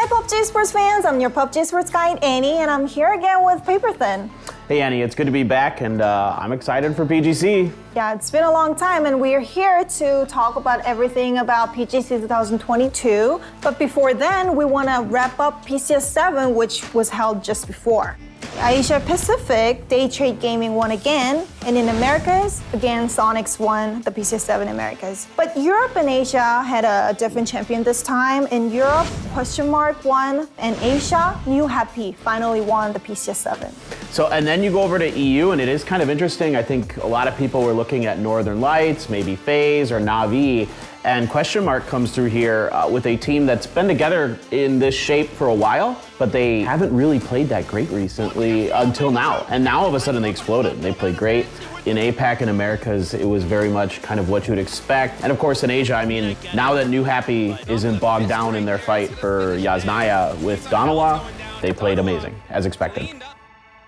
Hi Pubg Sports fans, I'm your Pubg Sports guide Annie, and I'm here again with Paperthin. Hey Annie, it's good to be back, and I'm excited for PGC. Yeah, it's been a long time, and we're here to talk about everything about PGC 2022. But before then, we want to wrap up PCS 7, which was held just before. Asia Pacific, Day Trade Gaming won again, and in Americas, again, Sonics won the PCS 7 Americas. But Europe and Asia had a different champion this time. In Europe, Question Mark won, and Asia, New Happy finally won the PCS 7. So, and then you go over to EU, and it is kind of interesting. I think a lot of people were looking at Northern Lights, maybe FaZe or Na'Vi, and Question Mark comes through here with a team that's been together in this shape for a while, but they haven't really played that great recently until now. And now all of a sudden they exploded. They played great. In APAC and Americas, it was very much kind of what you would expect. And of course in Asia, I mean, now that New Happy isn't bogged down in their fight for Yasnaya with Donala, they played amazing, as expected.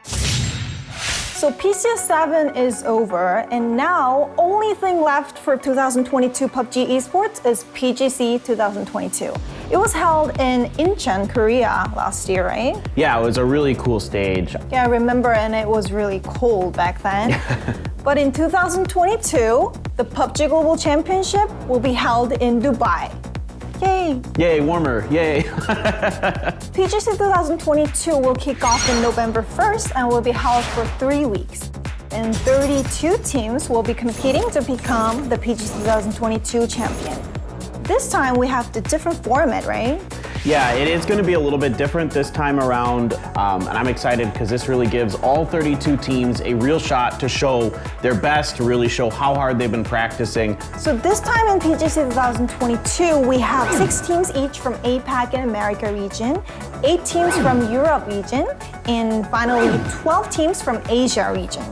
So PCS 7 is over, and now only thing left for 2022 PUBG Esports is PGC 2022. It was held in Incheon, Korea last year, right? Yeah, it was a really cool stage. Yeah, I remember, and it was really cold back then. But in 2022, the PUBG Global Championship will be held in Dubai. Yay! Yay, warmer, yay! PGC 2022 will kick off in November 1st and will be held for 3 weeks. And 32 teams will be competing to become the PGC 2022 champion. This time we have the different format, right? Yeah, it is going to be a little bit different this time around, and I'm excited because this really gives all 32 teams a real shot to show their best, to really show how hard they've been practicing. So this time in PGC 2022, we have 6 teams each from APAC and America region, 8 teams from Europe region, and finally 12 teams from Asia region.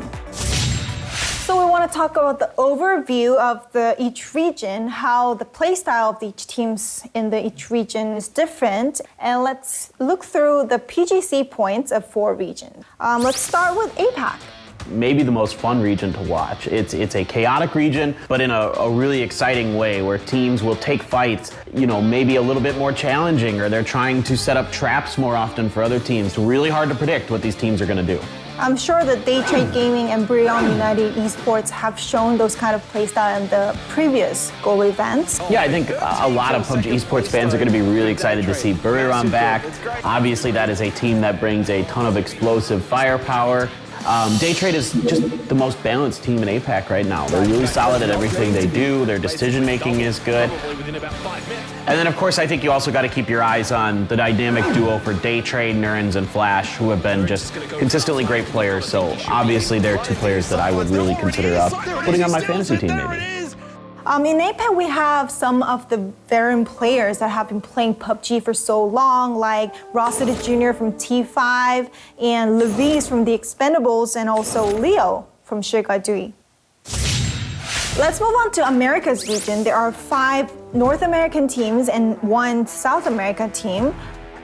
So we want to talk about the overview of each region, how the playstyle of each teams in each region is different, and let's look through the PGC points of 4 regions. Let's start with APAC. Maybe the most fun region to watch. It's a chaotic region, but in a really exciting way where teams will take fights, you know, maybe a little bit more challenging, or they're trying to set up traps more often for other teams. It's really hard to predict what these teams are going to do. I'm sure that Day Trade Gaming and Brilliant United Esports have shown those kind of playstyle in the previous global events. Yeah, I think a lot of PUBG Esports fans are going to be really excited to see Buriram back. Obviously, that is a team that brings a ton of explosive firepower. Day Trade is just the most balanced team in APAC right now. They're really solid at everything they do. Their decision making is good. And then, of course, I think you also got to keep your eyes on the dynamic duo for Day Trade, Nurens, and Flash, who have been just consistently great players. So obviously, they're 2 players that I would really consider putting on my fantasy team, maybe. In APAC, we have some of the veteran players that have been playing PUBG for so long, like Rossiter Jr. from T5, and Levis from The Expendables, and also Leo from Shigadui. Let's move on to America's region. There are 5 North American teams and 1 South American team.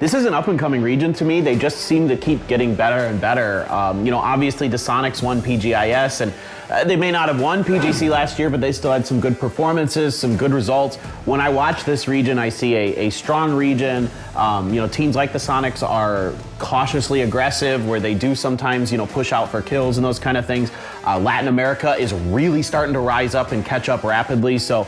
This is an up-and-coming region to me. They just seem to keep getting better and better. You know, obviously the Sonics won PGIS, and they may not have won PGC last year, but they still had some good performances, some good results. When I watch this region, I see a strong region. You know, teams like the Sonics are cautiously aggressive, where they do sometimes, you know, push out for kills and those kind of things. Latin America is really starting to rise up and catch up rapidly. So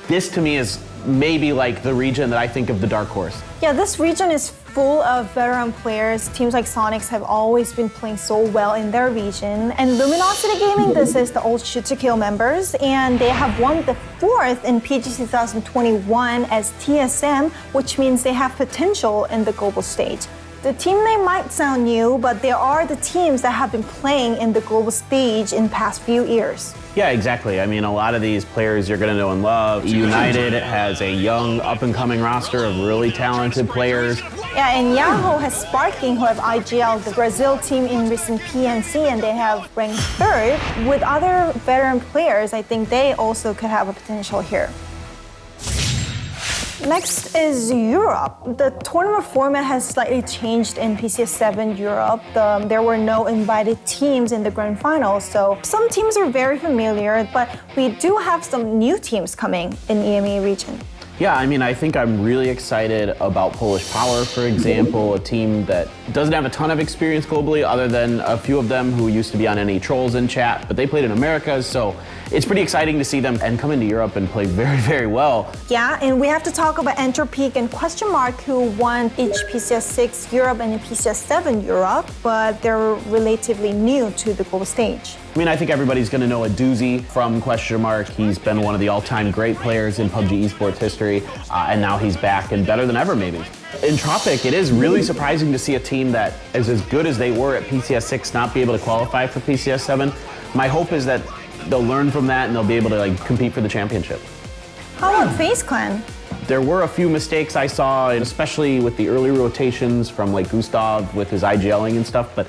this to me is maybe like the region that I think of the dark horse. Yeah, this region is full of veteran players. Teams like Sonics have always been playing so well in their region. And Luminosity Gaming, this is the old Shoot to Kill members, and they have won the 4th in PGC 2021 as TSM, which means they have potential in the global stage. The team name might sound new, but they are the teams that have been playing in the global stage in past few years. Yeah, exactly. I mean, a lot of these players you're going to know and love. United has a young, up-and-coming roster of really talented players. Yeah, and Yahoo has Sparking, who have IGL, the Brazil team in recent PNC, and they have ranked 3rd. With other veteran players, I think they also could have a potential here. Next is Europe. The tournament format has slightly changed in PCS 7 Europe. There were no invited teams in the grand final, so some teams are very familiar, but we do have some new teams coming in EMEA region. Yeah, I mean, I think I'm really excited about Polish Power, for example, a team that doesn't have a ton of experience globally other than a few of them who used to be on any trolls in chat, but they played in Americas, so it's pretty exciting to see them and come into Europe and play very, very well. Yeah, and we have to talk about Entropeak and Question Mark, who won each PCS 6 Europe and PCS 7 Europe, but they're relatively new to the global stage. I mean, I think everybody's going to know a doozy from Question Mark. He's been one of the all-time great players in PUBG esports history, and now he's back and better than ever, maybe. Entropeak, it is really surprising to see a team that is as good as they were at PCS 6 not be able to qualify for PCS 7. My hope is that they'll learn from that and they'll be able to compete for the championship. How about FaZe Clan? There were a few mistakes I saw, especially with the early rotations from Gustav with his IGLing and stuff, but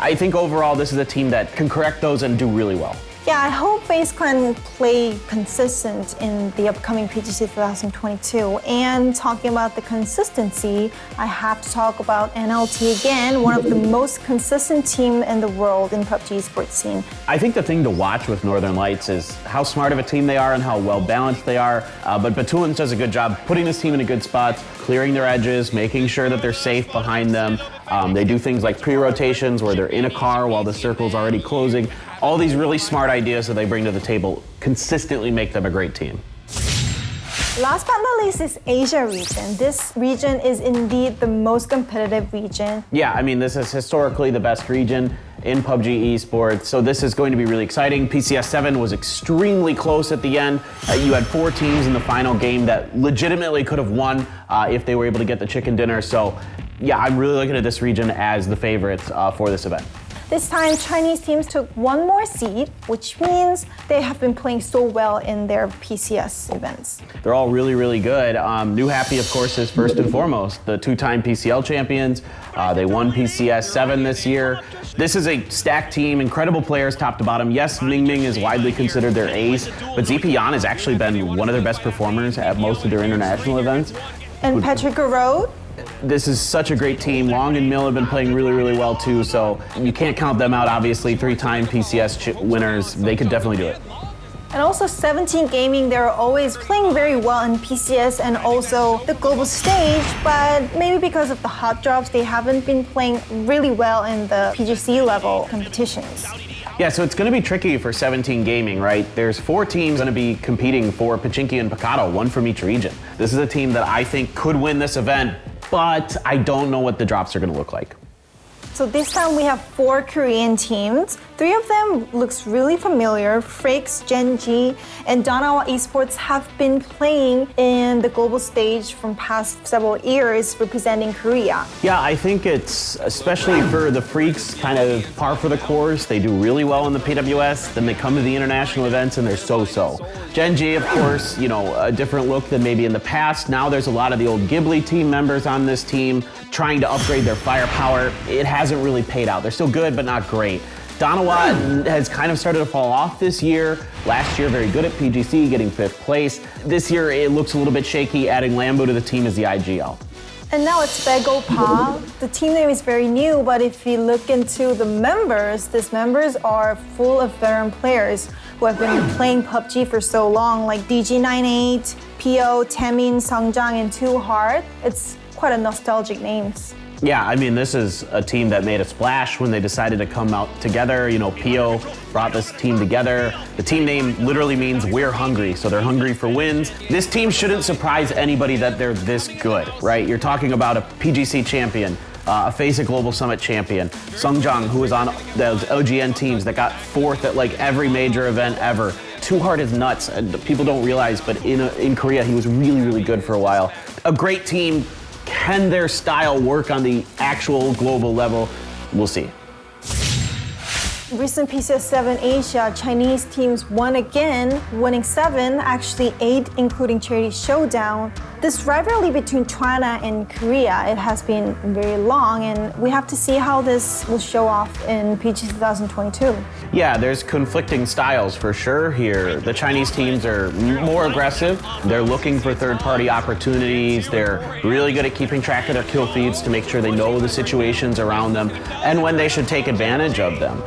I think overall this is a team that can correct those and do really well. Yeah, I hope FaZe Clan will play consistent in the upcoming PGC 2022. And talking about the consistency, I have to talk about NLT again, one of the most consistent team in the world in PUBG esports scene. I think the thing to watch with Northern Lights is how smart of a team they are and how well balanced they are. But Batuins does a good job putting this team in a good spot, clearing their edges, making sure that they're safe behind them. They do things like pre-rotations where they're in a car while the circle's already closing. All these really smart ideas that they bring to the table consistently make them a great team. Last but not least is Asia region. This region is indeed the most competitive region. Yeah, I mean, this is historically the best region in PUBG esports, so this is going to be really exciting. PCS 7 was extremely close at the end. You had 4 teams in the final game that legitimately could have won if they were able to get the chicken dinner. So yeah, I'm really looking at this region as the favorite for this event. This time, Chinese teams took 1 more seed, which means they have been playing so well in their PCS events. They're all really, really good. New Happy, of course, is first and foremost. The 2-time PCL champions. They won PCS 7 this year. This is a stacked team, incredible players top to bottom. Yes, Ming Ming is widely considered their ace, but ZP Yan has actually been one of their best performers at most of their international events. And Patrick Garrod? This is such a great team. Long and Mill have been playing really, really well too, so you can't count them out, obviously. 3-time PCS winners, they could definitely do it. And also 17 Gaming, they're always playing very well in PCS and also the global stage, but maybe because of the hot drops, they haven't been playing really well in the PGC level competitions. Yeah, so it's going to be tricky for 17 Gaming, right? There's 4 teams going to be competing for Pachinki and Picado, 1 from each region. This is a team that I think could win this event, but I don't know what the drops are going to look like. So this time we have 4 Korean teams. 3 of them looks really familiar. Frakes, Genji, and Danawa Esports have been playing in the global stage from past several years representing Korea. Yeah, I think it's, especially for the Freaks, kind of par for the course. They do really well in the PWS, then they come to the international events and they're so-so. Genji, of course, you know, a different look than maybe in the past. Now there's a lot of the old Ghibli team members on this team trying to upgrade their firepower. It hasn't really paid out. They're still good, but not great. Danawa has kind of started to fall off this year. Last year, very good at PGC, getting 5th place. This year, it looks a little bit shaky. Adding Lambo to the team as the IGL. And now it's Begopa. The team name is very new, but if you look into the members, these members are full of veteran players who have been playing PUBG for so long, like DG98, PO, Taemin, Songjang, and Too Hard. It's quite a nostalgic names. Yeah, I mean, this is a team that made a splash when they decided to come out together. You know, Pio brought this team together. The team name literally means we're hungry, so they're hungry for wins. This team shouldn't surprise anybody that they're this good, right? You're talking about a PGC champion, a FACEIT Global Summit champion, Songjang, who was on those OGN teams that got 4th at like every major event ever. Too Hard is nuts, and people don't realize, but in Korea, he was really, really good for a while. A great team. Can their style work on the actual global level? We'll see. Recent PCS 7 Asia, Chinese teams won again, winning 7, actually 8, including Charity Showdown. This rivalry between China and Korea, it has been very long, and we have to see how this will show off in PGC 2022. Yeah, there's conflicting styles for sure here. The Chinese teams are more aggressive. They're looking for third-party opportunities. They're really good at keeping track of their kill feeds to make sure they know the situations around them and when they should take advantage of them.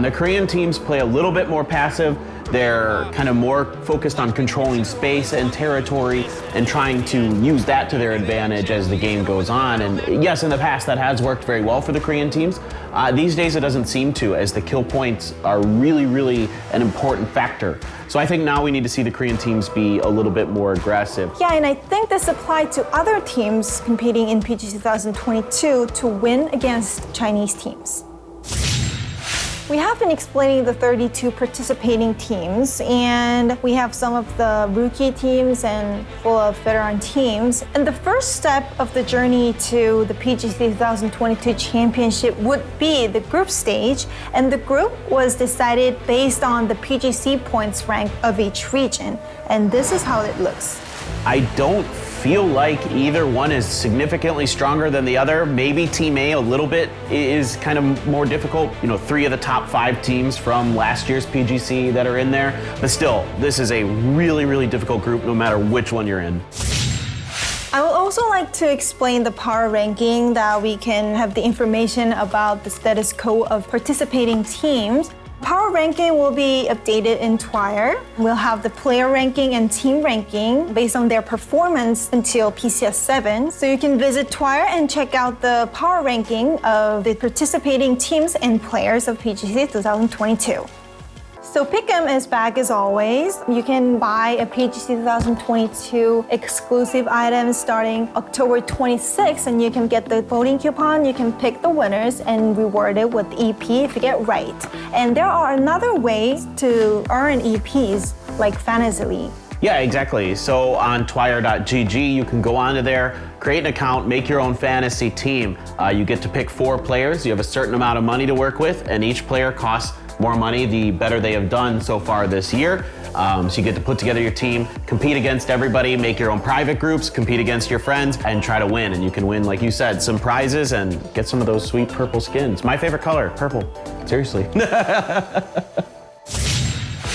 The Korean teams play a little bit more passive. They're kind of more focused on controlling space and territory and trying to use that to their advantage as the game goes on. And yes, in the past that has worked very well for the Korean teams. These days it doesn't seem to, as the kill points are really an important factor. So I think now we need to see the Korean teams be a little bit more aggressive. Yeah, and I think this applied to other teams competing in PG 2022 to win against Chinese teams. We have been explaining the 32 participating teams, and we have some of the rookie teams and full of veteran teams. And the first step of the journey to the PG 2022 championship would be the group stage, and the group was decided based on the PGC points rank of each region. And this is how it looks. I don't feel like either one is significantly stronger than the other. Maybe Team A little bit is kind of more difficult. You know, 3 of the top 5 teams from last year's PGC that are in there. But still, this is a really difficult group no matter which one you're in. I would also like to explain the power ranking that we can have the information about the status quo of participating teams. Power ranking will be updated in Twire. We'll have the player ranking and team ranking based on their performance until PCS 7. So you can visit Twire and check out the power ranking of the participating teams and players of PGC 2022. So Pick'em is back as always. You can buy a PGC 2022 exclusive item starting October 26th, and you can get the voting coupon. You can pick the winners and reward it with EP if you get right. And there are another ways to earn EPs like Fantasy League. Yeah, exactly. So on twire.gg, you can go onto there, create an account, make your own fantasy team. You get to pick 4 players. You have a certain amount of money to work with, and each player costs more money the better they have done so far this year. So you get to put together your team, compete against everybody, make your own private groups, compete against your friends, and try to win. And you can win, like you said, some prizes and get some of those sweet purple skins. My favorite color, purple. Seriously.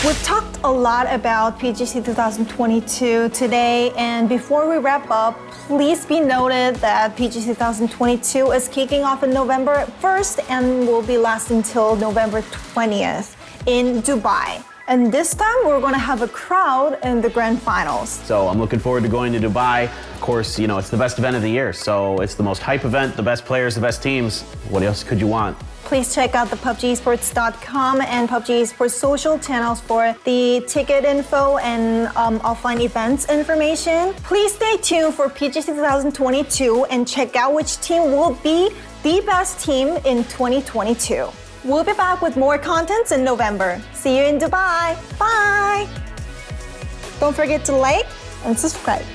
We've talked a lot about PGC 2022 today, and before we wrap up, please be noted that PGC 2022 is kicking off on November 1st and will be lasting until November 20th in Dubai. And this time we're going to have a crowd in the grand finals. So I'm looking forward to going to Dubai. Of course, you know, it's the best event of the year, so it's the most hype event, the best players, the best teams. What else could you want? Please check out the PUBGesports.com and PUBG Esports social channels for the ticket info and offline events information. Please stay tuned for PGC 2022 and check out which team will be the best team in 2022. We'll be back with more contents in November. See you in Dubai. Bye. Don't forget to like and subscribe.